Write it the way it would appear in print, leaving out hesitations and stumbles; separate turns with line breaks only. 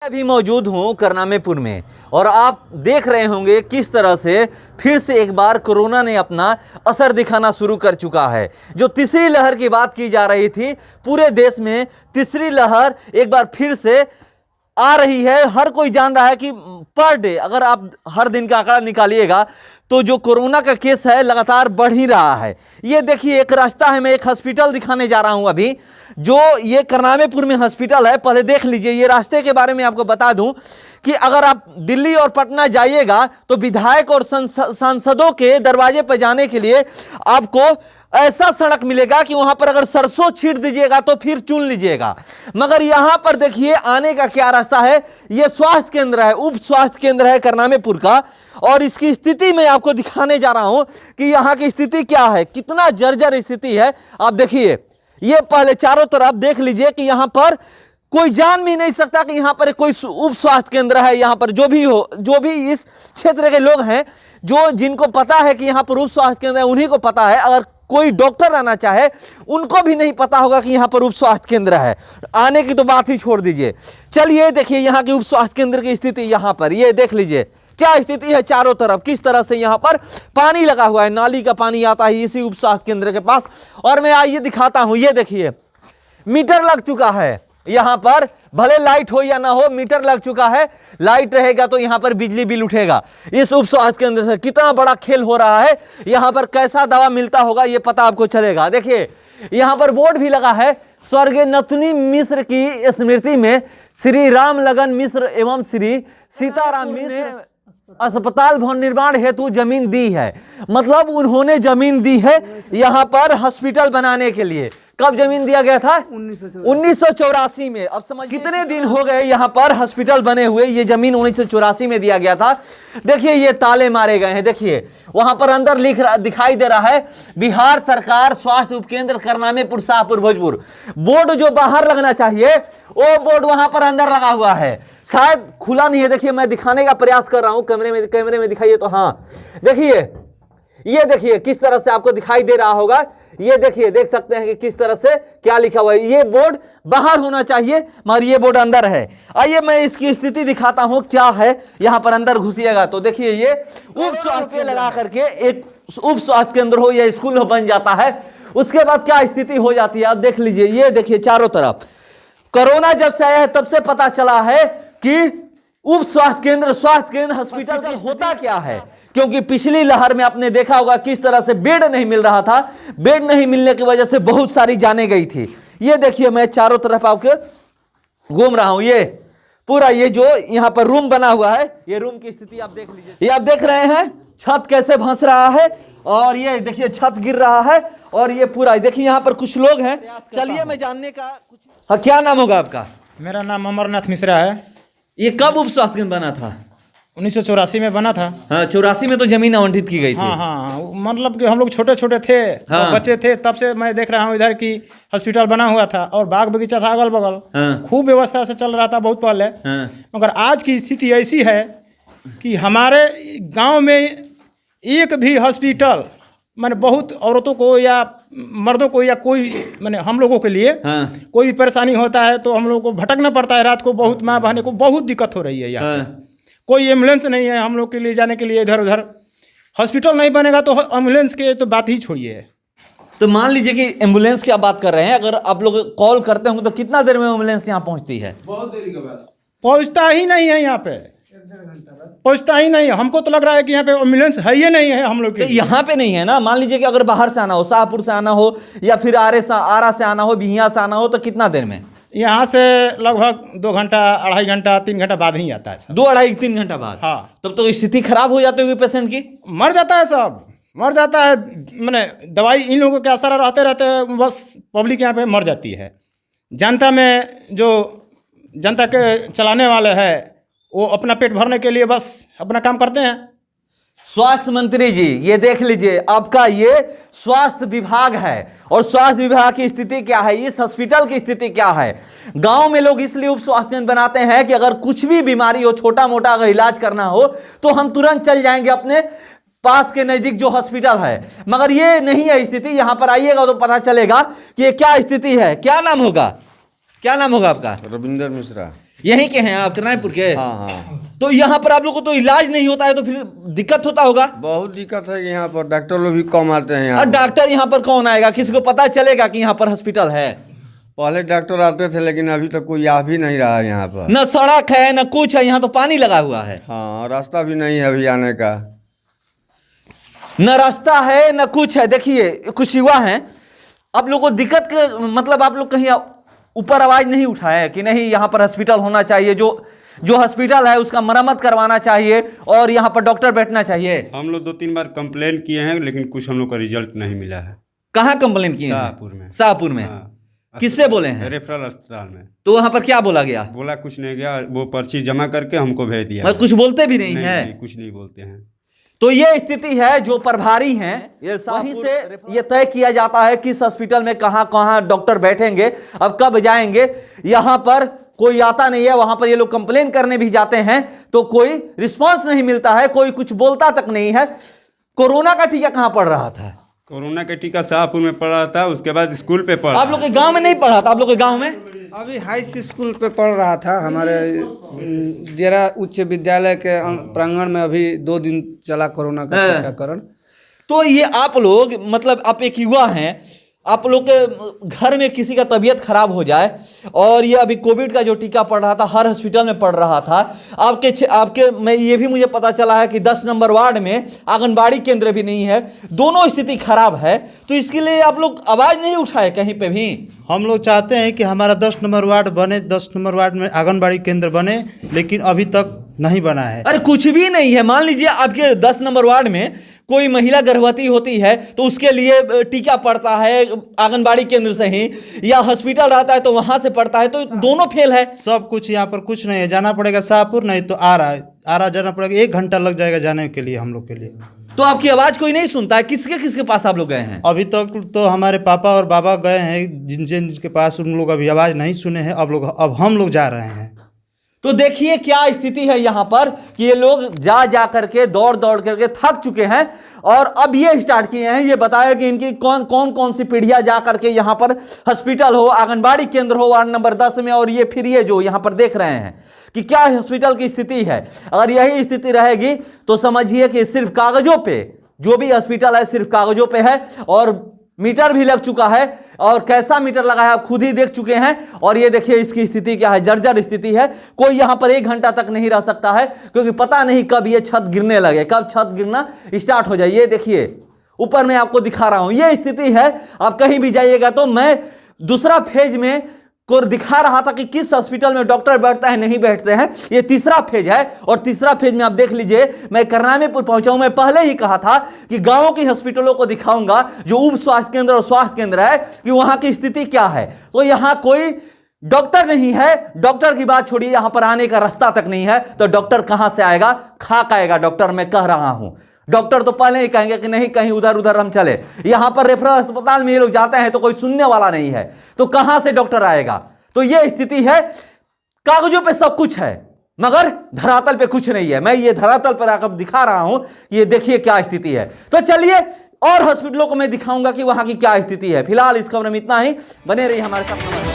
अभी मौजूद हूँ करनामेपुर में और आप देख रहे होंगे किस तरह से फिर से एक बार कोरोना ने अपना असर दिखाना शुरू कर चुका है। जो तीसरी लहर की बात की जा रही थी, पूरे देश में तीसरी लहर एक बार फिर से आ रही है। हर कोई जान रहा है कि पर डे अगर आप हर दिन का आंकड़ा निकालिएगा तो जो कोरोना का केस है लगातार बढ़ ही रहा है। ये देखिए एक रास्ता है, मैं एक हॉस्पिटल दिखाने जा रहा हूं अभी, जो ये करनामेपुर में हॉस्पिटल है। पहले देख लीजिए, ये रास्ते के बारे में आपको बता दूं कि अगर आप दिल्ली और पटना जाइएगा तो विधायक और सांसदों के दरवाजे पर जाने के लिए आपको ऐसा सड़क मिलेगा कि वहां पर अगर सरसों छींट दीजिएगा तो फिर चुन लीजिएगा। मगर यहां पर देखिए आने का क्या रास्ता है। यह स्वास्थ्य केंद्र है, उप स्वास्थ्य केंद्र है करनामेपुर का, और इसकी स्थिति मैं आपको दिखाने जा रहा हूं कि यहां की स्थिति क्या है, कितना जर्जर स्थिति है। आप देखिए, ये पहले चारों तरफ देख लीजिए कि यहां पर कोई जान भी नहीं सकता कि यहां पर कोई उप स्वास्थ्य केंद्र है। यहां पर जो भी हो, जो भी इस क्षेत्र के लोग हैं, जो जिनको पता है कि यहां पर उप स्वास्थ्य केंद्र है, उन्हीं को पता है। अगर कोई डॉक्टर आना चाहे उनको भी नहीं पता होगा कि यहां पर उप स्वास्थ्य केंद्र है। आने की तो बात ही छोड़ दीजिए। चलिए देखिए यहां की उप स्वास्थ्य केंद्र की स्थिति। यहां पर ये देख लीजिए क्या स्थिति है चारों तरफ, किस तरह से यहां पर पानी लगा हुआ है। नाली का पानी आता है इसी उप स्वास्थ्य केंद्र के पास। और मैं आइए दिखाता हूं, ये देखिए मीटर लग चुका है यहां पर, भले लाइट हो या ना हो, मीटर लग चुका है। लाइट रहेगा तो यहां पर बिजली बिल उठेगा। इस उप स्वास्थ्य केंद्र से कितना बड़ा खेल हो रहा है। यहां पर कैसा दवा मिलता होगा ये पता आपको चलेगा। देखिए यहां पर बोर्ड भी लगा है, स्वर्गीय नथुनी मिश्र की स्मृति में श्री राम लगन मिश्र एवं श्री सीताराम मिश्र अस्पताल भवन निर्माण हेतु जमीन दी है। मतलब उन्होंने जमीन दी है यहां पर हॉस्पिटल बनाने के लिए। कब जमीन दिया गया था? 1984 में। अब समझ कितने दिन हो गए यहां पर हॉस्पिटल बने हुए। ये जमीन 1984 में दिया गया था। देखिए ये ताले मारे गए हैं। देखिए वहां पर अंदर दिखाई दे रहा है बिहार सरकार स्वास्थ्य उपकेंद्र करनामेपुर शाहपुर भोजपुर। बोर्ड जो बाहर लगना चाहिए वो बोर्ड वहां पर अंदर लगा हुआ है, शायद खुला नहीं है। देखिए मैं दिखाने का प्रयास कर रहा हूं, कैमरे में दिखाइए तो हाँ देखिए, ये देखिए किस तरह से आपको दिखाई दे रहा होगा। ये देखिए, देख सकते हैं कि किस तरह से क्या लिखा हुआ है। ये बोर्ड बाहर होना चाहिए मगर ये बोर्ड अंदर है। आइए मैं इसकी स्थिति दिखाता हूं क्या है। यहां पर अंदर घुसिएगा तो देखिए ये उप स्वास्थ्य लगा करके एक उप स्वास्थ्य केंद्र हो या स्कूल हो बन जाता है। उसके बाद क्या स्थिति हो जाती है आप देख लीजिए। ये देखिए चारों तरफ कोरोना जब से आया है तब से पता चला है कि उप स्वास्थ्य केंद्र हॉस्पिटल का होता क्या है। क्योंकि पिछली लहर में आपने देखा होगा किस तरह से बेड नहीं मिल रहा था। बेड नहीं मिलने की वजह से बहुत सारी जानें गई थी। ये देखिए मैं चारों तरफ आपके घूम रहा हूं। ये पूरा ये जो यहां पर रूम बना हुआ है, ये रूम की स्थिति आप देख लीजिए। ये आप देख रहे हैं छत कैसे धंस रहा है, और ये देखिए छत गिर रहा है। और ये पूरा देखिए यहां पर कुछ लोग हैं। चलिए मैं जानने का कुछ, हाँ क्या नाम होगा आपका?
मेरा नाम अमरनाथ मिश्रा है।
ये कब उप स्वास्थ्य केंद्र बना था?
1984 में बना था।
हाँ 84 में तो जमीन आवंटित की गई थी।
हाँ, मतलब कि हम लोग छोटे छोटे थे,
हाँ।
बच्चे थे, तब से मैं देख रहा हूँ इधर की हॉस्पिटल बना हुआ था और बाग बगीचा था अगल बगल।
हाँ।
खूब व्यवस्था से चल रहा था बहुत पहले।
हाँ।
मगर आज की स्थिति ऐसी है कि हमारे गांव में एक भी हॉस्पिटल मैंने बहुत औरतों को या मर्दों को या कोई मैंने हम लोगों के लिए कोई भी परेशानी होता है तो हम लोगों को भटकना पड़ता है रात को। बहुत माँ बहने को बहुत दिक्कत हो रही है यहाँ। कोई एम्बुलेंस नहीं है हम लोग के लिए जाने के लिए इधर उधर। हॉस्पिटल नहीं बनेगा तो एम्बुलेंस के तो बात ही छोड़िए।
तो मान लीजिए कि एम्बुलेंस की आप बात कर रहे हैं, अगर आप लोग कॉल करते होंगे तो कितना देर में एम्बुलेंस यहाँ पहुँचती है?
बहुत देरी के बाद
पहुँचता ही नहीं है यहाँ पे, पहुँचता ही नहीं है। हमको तो लग रहा है कि यहाँ पे एम्बुलेंस है ही नहीं है हम लोग के।
तो यहाँ पे नहीं है ना। मान लीजिए कि अगर बाहर से आना हो, शाहपुर से आना हो या फिर आरा से आना हो, बिहिया से आना हो, तो कितना देर में?
यहाँ से लगभग 2 घंटा 2.5 घंटा 3 घंटा बाद ही आता है सब।
2-2.5-3 घंटा बाद?
हाँ।
तब तो स्थिति खराब हो जाती होगी पेशेंट की।
मर जाता है सब, मर जाता है। मैंने दवाई इन लोगों के असर रहते रहते बस पब्लिक यहाँ पे मर जाती है। जनता में जो जनता के चलाने वाले हैं वो अपना पेट भरने के लिए बस अपना काम करते हैं।
स्वास्थ्य मंत्री जी ये देख लीजिए, आपका ये स्वास्थ्य विभाग है और स्वास्थ्य विभाग की स्थिति क्या है, इस हॉस्पिटल की स्थिति क्या है। गांव में लोग इसलिए उप स्वास्थ्य केंद्र बनाते हैं कि अगर कुछ भी बीमारी हो, छोटा मोटा अगर इलाज करना हो तो हम तुरंत चल जाएंगे अपने पास के नजदीक जो हॉस्पिटल है। मगर ये नहीं है स्थिति। यहां पर आइएगा तो पता चलेगा कि ये क्या स्थिति है। क्या नाम होगा, क्या नाम होगा आपका?
रविंदर मिश्रा।
यहीं के हैं आप, करनाईपुर के?
हाँ हाँ,
तो यहाँ पर आप लोग को तो इलाज नहीं होता है, तो फिर दिक्कत होता होगा।
बहुत दिक्कत है कि यहाँ पर डॉक्टर लोग भी कम आते हैं यहाँ
और
पर।
डॉक्टर यहाँ पर कौन आएगा? किसी को पता चलेगा कि यहाँ पर हॉस्पिटल है?
पहले डॉक्टर आते थे लेकिन अभी तक कोई आ भी नहीं रहा है यहाँ पर।
न सड़क है न कुछ है, यहाँ तो पानी लगा हुआ है।
हाँ, रास्ता भी नहीं है अभी आने का।
न रास्ता है न कुछ है। देखिए कुछ युवा हैं, आप लोग को दिक्कत के मतलब आप लोग कहीं ऊपर आवाज नहीं उठाए कि नहीं यहाँ पर हॉस्पिटल होना चाहिए, जो हॉस्पिटल है उसका मरम्मत करवाना चाहिए और यहाँ पर डॉक्टर बैठना चाहिए?
हम लोग 2-3 बार कंप्लेन किए हैं लेकिन कुछ हम लोग का रिजल्ट नहीं मिला है।
कहाँ कंप्लेन किए हैं?
शाहपुर में।
शाहपुर में?
हाँ।
किससे बोले हैं?
रेफरल अस्पताल में।
तो वहां पर क्या बोला गया?
बोला कुछ नहीं गया, वो पर्ची जमा करके हमको भेज दिया।
मतलब कुछ बोलते भी नहीं है?
नहीं, कुछ नहीं बोलते हैं।
तो ये स्थिति है। जो प्रभारी हैं ये वहीं से ये तय किया जाता है किस हॉस्पिटल में कहां कहां डॉक्टर बैठेंगे, अब कब जाएंगे। यहां पर कोई आता नहीं है, वहां पर ये लोग कंप्लेन करने भी जाते हैं तो कोई रिस्पांस नहीं मिलता है, कोई कुछ बोलता तक नहीं है। कोरोना का टीका कहां पड़ रहा था?
कोरोना का टीका शाहपुर में पड़ रहा था, उसके बाद स्कूल पे पड़ा।
आप लोग के गांव में नहीं पड़ा था? आप लोग के गांव में
अभी हाई स्कूल पे पढ़ रहा था। हमारे जेरा उच्च विद्यालय के प्रांगण में अभी 2 दिन चला कोरोना का टीकाकरण।
तो ये आप लोग मतलब आप एक युवा हैं, आप लोग के घर में किसी का तबीयत खराब हो जाए और ये अभी कोविड का जो टीका पड़ रहा था हर हॉस्पिटल में पड़ रहा था, आपके में ये भी मुझे पता चला है कि 10 नंबर वार्ड में आंगनबाड़ी केंद्र भी नहीं है, दोनों स्थिति खराब है। तो इसके लिए आप लोग आवाज़ नहीं उठाए कहीं पे भी?
हम लोग चाहते हैं कि हमारा 10 नंबर वार्ड बने, 10 नंबर वार्ड में आंगनबाड़ी केंद्र बने, लेकिन अभी तक नहीं बना है।
अरे कुछ भी नहीं है। मान लीजिए आपके 10 नंबर वार्ड में कोई महिला गर्भवती होती है तो उसके लिए टीका पड़ता है आंगनबाड़ी केंद्र से ही, या हॉस्पिटल रहता है तो वहां से पड़ता है, तो दोनों फेल है।
सब कुछ यहाँ पर कुछ नहीं है, जाना पड़ेगा शाहपुर, नहीं तो आरा जाना पड़ेगा। 1 घंटा लग जाएगा जाने के लिए हम लोग के लिए।
तो आपकी आवाज कोई नहीं सुनता है? किसके पास आप लोग गए हैं?
अभी तक तो हमारे पापा और बाबा गए हैं जिनके पास, उन लोग अभी आवाज़ नहीं सुने हैं। अब हम लोग जा रहे हैं।
तो देखिए क्या स्थिति है यहाँ पर कि ये लोग जा करके दौड़ करके थक चुके हैं और अब ये स्टार्ट किए हैं। ये बताया कि इनकी कौन सी पीढ़ियां जा करके यहाँ पर हॉस्पिटल हो, आंगनबाड़ी केंद्र हो वार्ड नंबर 10 में, और ये फिर ये जो यहाँ पर देख रहे हैं कि क्या हॉस्पिटल की स्थिति है। अगर यही स्थिति रहेगी तो समझिए कि सिर्फ कागजों पे जो भी हॉस्पिटल है सिर्फ कागजों पे है, और मीटर भी लग चुका है, और कैसा मीटर लगा है आप खुद ही देख चुके हैं। और ये देखिए इसकी स्थिति क्या है, जर्जर स्थिति है। कोई यहाँ पर 1 घंटा तक नहीं रह सकता है क्योंकि पता नहीं कब ये छत गिरने लगे, कब छत गिरना स्टार्ट हो जाए। ये देखिए ऊपर मैं आपको दिखा रहा हूं, ये स्थिति है। आप कहीं भी जाइएगा तो मैं दूसरा फेज में को दिखा रहा था कि किस हॉस्पिटल में डॉक्टर बैठता है नहीं बैठते हैं, ये तीसरा फेज है। और तीसरा फेज में आप देख लीजिए, मैं करनामीपुर पहुंचा हूं। मैं पहले ही कहा था कि गांवों की हॉस्पिटलों को दिखाऊंगा जो उप स्वास्थ्य केंद्र और स्वास्थ्य केंद्र है कि वहां की स्थिति क्या है। तो यहां कोई डॉक्टर नहीं है। डॉक्टर की बात छोड़िए, यहां पर आने का रास्ता तक नहीं है, तो डॉक्टर कहां से आएगा? खाक आएगा डॉक्टर, मैं कह रहा हूं। डॉक्टर तो पहले ही कहेंगे कि नहीं कहीं उधर उधर हम चले। यहां पर रेफरल अस्पताल में ये लोग जाते हैं तो कोई सुनने वाला नहीं है, तो कहां से डॉक्टर आएगा? तो ये स्थिति है। कागजों पे सब कुछ है मगर धरातल पे कुछ नहीं है। मैं ये धरातल पर आकर दिखा रहा हूं, ये देखिए क्या स्थिति है। तो चलिए और हॉस्पिटलों को मैं दिखाऊंगा कि वहां की क्या स्थिति है। फिलहाल इस खबर में इतना ही। बने रहिए हमारे साथ।